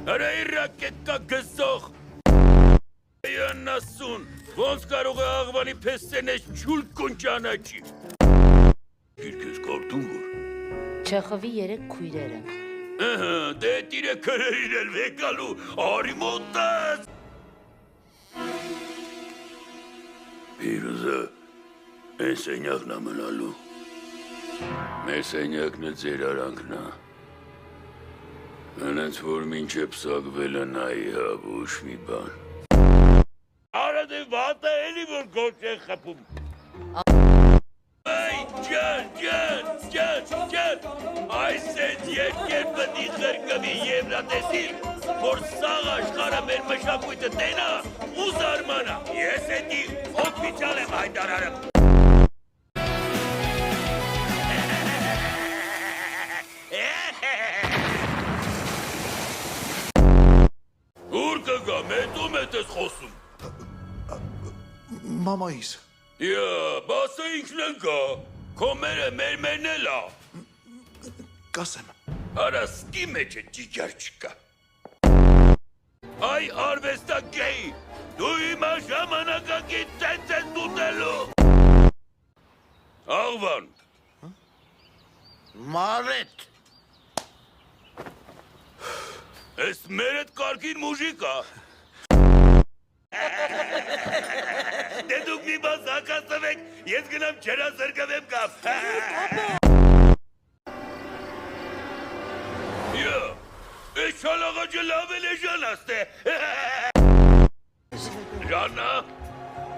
Արա իրակետկա գզող Յանասուն, ոնց կարող է աղվանի պեսեն ես չուլ կունճանաչի։ Իրկես կարդում որ։ Չեխովի երեք քույրեր են։ Դե տիրը քրերին էլ վեկալու, արի մոտած։ Պիրուզը, են սենյակն ամնալու։ Մեր սենյակն է ձեր արանքն է։ Անենց որ մինչև պսակվել է նայի հավուշ մի բան։ Արա դե վատը էլի որ գոչ է խպում։ Այ ջան, այս էդ երկեր պտի խրկվի եվրատեսիլ, որ սաղ աշխարը մեր մշակույթը տենա ու զարմանա։ Ես էդի օգվիչալ եմ հայտարարը։ Ուր կգամ, հետում էտ ես խոսում։ Մամայիս։ Բասը ինքն էլ գա, քո մերը մերն էլ ա։ Կասեմ։ Արա սկի մեջ է ճիճար չկա։ Այ արվեստա գեի, դու իմա ժամանակակից ծենց ես դուտելու։ Աղվան։ Մարետ։ Ես մերդ կարգին մուժիկ ա։ Դե դուք մի բան զակաստվեք, ես գնամ չերազրկվեմ կապ։ Ես չալաղաջը լավել է ժանաստ է։ Ժանա։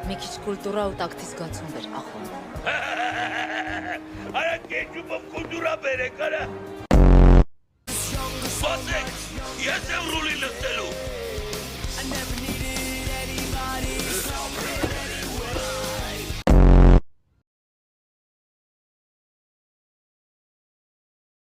Մի քիչ կուլտուրա ու տակտի զգացում բեր, ախոն։ Արա կեչուպով կուլտուրա բերեք, արա։ Բասեք, ես եմ ռուլի լստելու։